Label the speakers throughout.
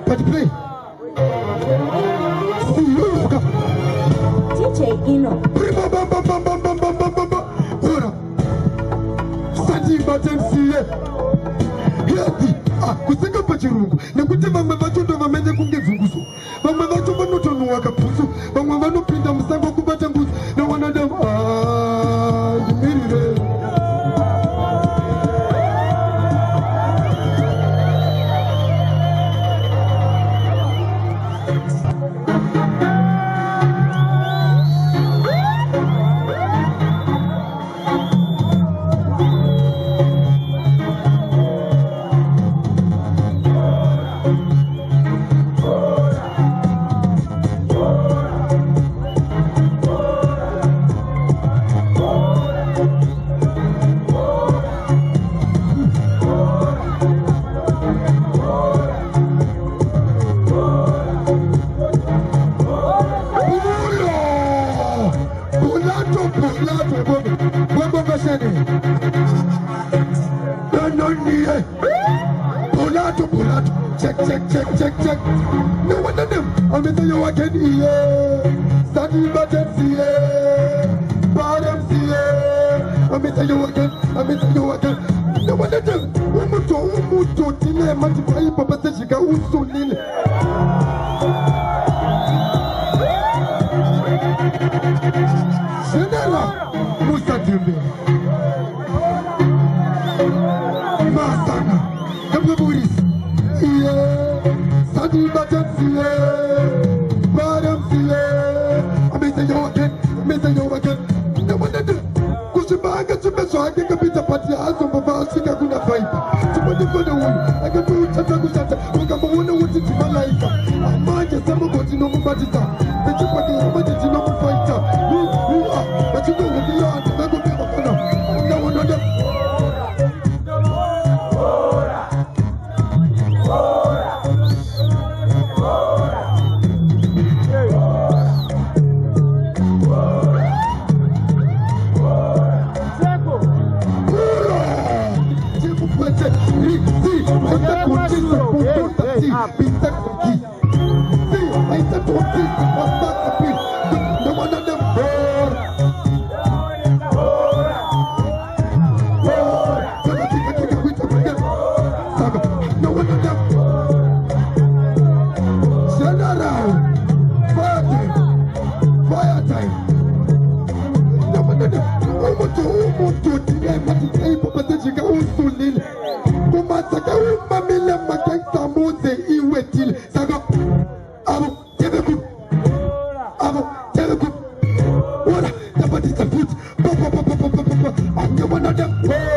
Speaker 1: But play.
Speaker 2: DJ Ino.
Speaker 1: Sadi batemsiye. Yati. Kuseka pachirungu. Nekuti vamwe vacho ndo vamene kunge vunguso. Vamwe vacho vanotonwa kapusu. Vamwe vanopinda musango kubata mbuzi. Na wanadamu. Ndimirire. Check. No one of them. I'm in the you again here. Study button here. Bottom here. I'm in the you again. No one of them. Umuto. Tine matipai papa sejika usulile. General Musa Dimbe. Masana. Kaburis. Sadi button bottom I'm missing you again. No one did. Kushibanga to me so I can be the party as of a Sika Guna Viper. Somebody for the one. I can do Tatagushata. I'm going to want it to my life. I'm mind just some of what you know about it. But you put the budget to know fighter. You are, but you know what you are. I'm going to be a fellow. No one of them.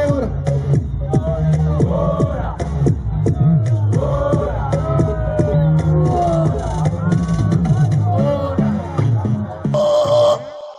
Speaker 1: I'm